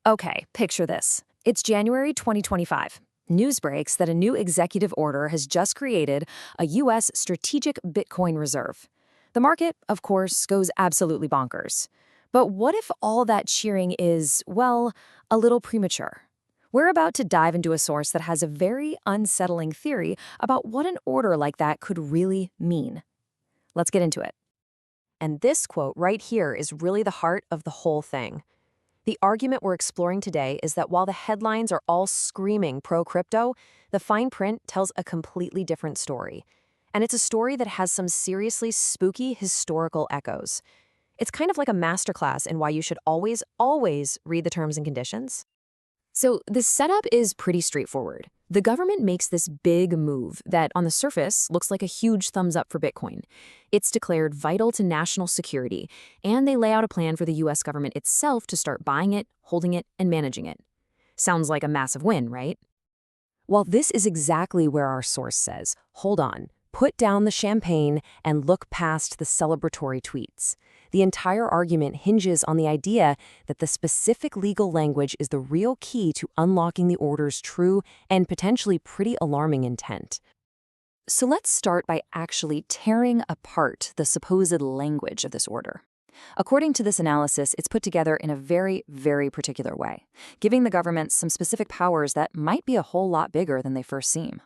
Okay, picture this. It's January 2025. News breaks that a new executive order has just created a U.S. strategic Bitcoin reserve. The market, of course, goes absolutely bonkers. But what if all that cheering is, well, a little premature? We're about to dive into a source that has a very unsettling theory about what an order like that could really mean. Let's get into it. And this quote right here is really the heart of the whole thing. The argument we're exploring today is that while the headlines are all screaming pro-crypto, the fine print tells a completely different story. And it's a story that has some seriously spooky historical echoes. It's kind of like a masterclass in why you should always, always read the terms and conditions. So the setup is pretty straightforward. The government makes this big move that on the surface looks like a huge thumbs up for Bitcoin. It's declared vital to national security, and they lay out a plan for the US government itself to start buying it, holding it, and managing it. Sounds like a massive win, right? Well, this is exactly where our source says, hold on, put down the champagne and look past the celebratory tweets. The entire argument hinges on the idea that the specific legal language is the real key to unlocking the order's true and potentially pretty alarming intent. So let's start by actually tearing apart the supposed language of this order. According to this analysis, it's put together in a very, very particular way, giving the government some specific powers that might be a whole lot bigger than they first seem.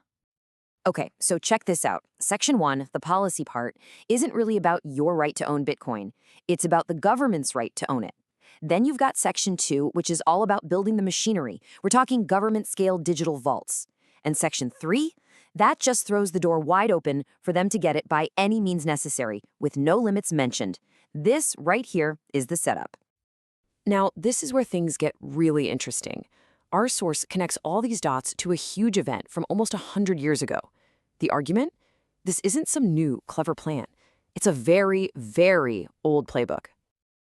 Okay, so check this out. Section 1, the policy part, isn't really about your right to own Bitcoin. It's about the government's right to own it. Then you've got Section 2, which is all about building the machinery. We're talking government-scale digital vaults. And Section 3, that just throws the door wide open for them to get it by any means necessary, with no limits mentioned. This right here is the setup. Now, this is where things get really interesting. Our source connects all these dots to a huge event from almost 100 years ago. The argument? This isn't some new, clever plan. It's a very, very old playbook.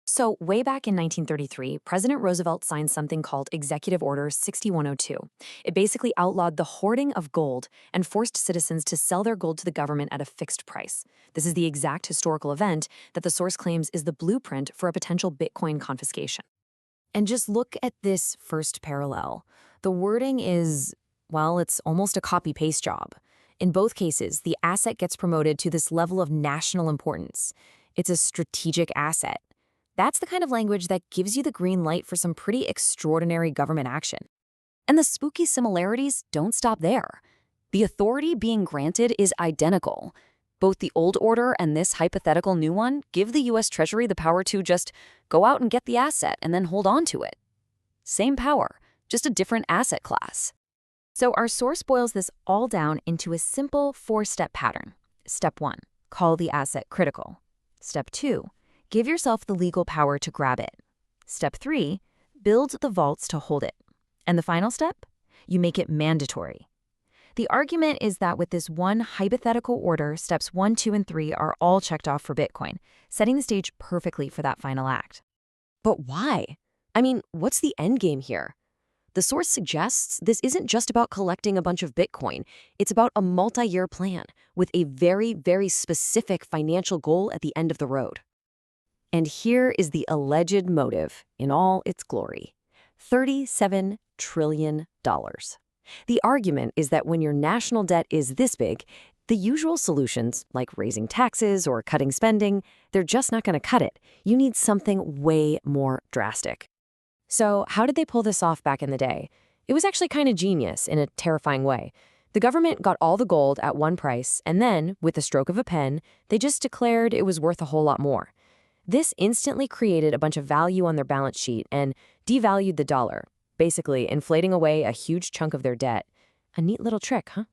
So, way back in 1933, President Roosevelt signed something called Executive Order 6102. It basically outlawed the hoarding of gold and forced citizens to sell their gold to the government at a fixed price. This is the exact historical event that the source claims is the blueprint for a potential Bitcoin confiscation. And just look at this first parallel. The wording is, well, it's almost a copy-paste job. In both cases, the asset gets promoted to this level of national importance. It's a strategic asset. That's the kind of language that gives you the green light for some pretty extraordinary government action. And the spooky similarities don't stop there. The authority being granted is identical. Both the old order and this hypothetical new one give the US Treasury the power to just go out and get the asset and then hold on to it. Same power, just a different asset class. So our source boils this all down into a simple 4-step pattern. Step 1, call the asset critical. Step 2, give yourself the legal power to grab it. Step 3, build the vaults to hold it. And the final step, you make it mandatory. The argument is that with this one hypothetical order, steps 1, 2, and 3 are all checked off for Bitcoin, setting the stage perfectly for that final act. But why? I mean, what's the end game here? The source suggests this isn't just about collecting a bunch of Bitcoin. It's about a multi-year plan with a very, very specific financial goal at the end of the road. And here is the alleged motive in all its glory: $37 trillion. The argument is that when your national debt is this big, the usual solutions, like raising taxes or cutting spending, they're just not going to cut it. You need something way more drastic. So how did they pull this off back in the day? It was actually kind of genius in a terrifying way. The government got all the gold at one price, and then, with the stroke of a pen, they just declared it was worth a whole lot more. This instantly created a bunch of value on their balance sheet and devalued the dollar, basically inflating away a huge chunk of their debt. A neat little trick, huh?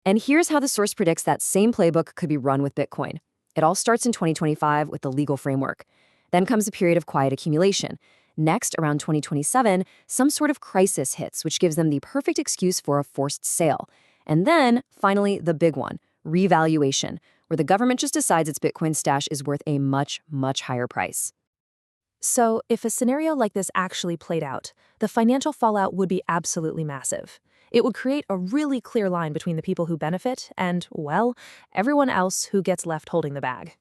And here's how the source predicts that same playbook could be run with Bitcoin. It all starts in 2025 with the legal framework. Then comes a period of quiet accumulation. Next, around 2027, some sort of crisis hits, which gives them the perfect excuse for a forced sale. And then, finally, the big one, revaluation, where the government just decides its Bitcoin stash is worth a much, much higher price. So, if a scenario like this actually played out, the financial fallout would be absolutely massive. It would create a really clear line between the people who benefit and, well, everyone else who gets left holding the bag.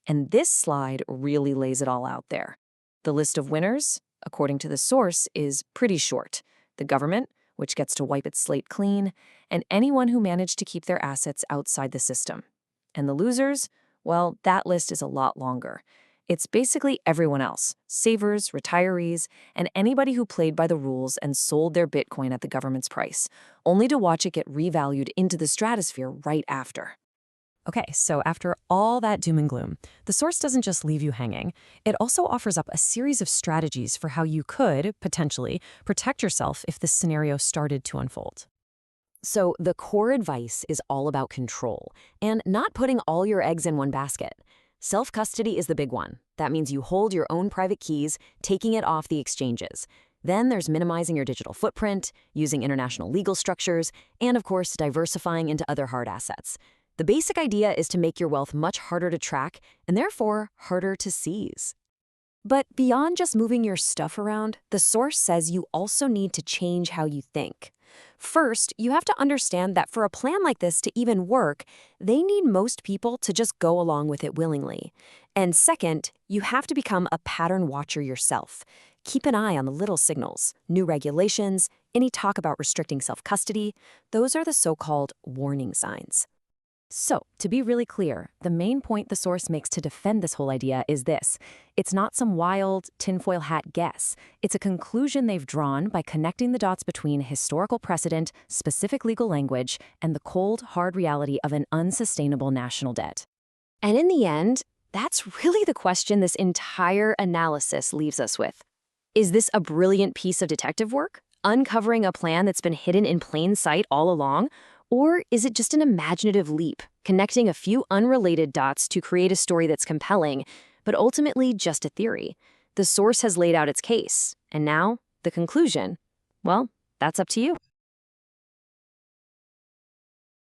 And this slide really lays it all out there. The list of winners? according to the source, is pretty short. The government, which gets to wipe its slate clean, and anyone who managed to keep their assets outside the system. And the losers? Well, that list is a lot longer. It's basically everyone else, savers, retirees, and anybody who played by the rules and sold their Bitcoin at the government's price, only to watch it get revalued into the stratosphere right after. Okay, so after all that doom and gloom, the source doesn't just leave you hanging. It also offers up a series of strategies for how you could, potentially, protect yourself if this scenario started to unfold. So the core advice is all about control and not putting all your eggs in one basket. Self-custody is the big one. That means you hold your own private keys, taking it off the exchanges. Then there's minimizing your digital footprint, using international legal structures, and of course, diversifying into other hard assets. The basic idea is to make your wealth much harder to track and therefore harder to seize. But beyond just moving your stuff around, the source says you also need to change how you think. First, you have to understand that for a plan like this to even work, they need most people to just go along with it willingly. And second, you have to become a pattern watcher yourself. Keep an eye on the little signals, new regulations, any talk about restricting self-custody. Those are the so-called warning signs. So, to be really clear, the main point the source makes to defend this whole idea is this. It's not some wild, tinfoil hat guess. It's a conclusion they've drawn by connecting the dots between historical precedent, specific legal language, and the cold, hard reality of an unsustainable national debt. And in the end, that's really the question this entire analysis leaves us with. Is this a brilliant piece of detective work, uncovering a plan that's been hidden in plain sight all along? Or is it just an imaginative leap, connecting a few unrelated dots to create a story that's compelling, but ultimately just a theory? The source has laid out its case, and now, the conclusion, well, that's up to you.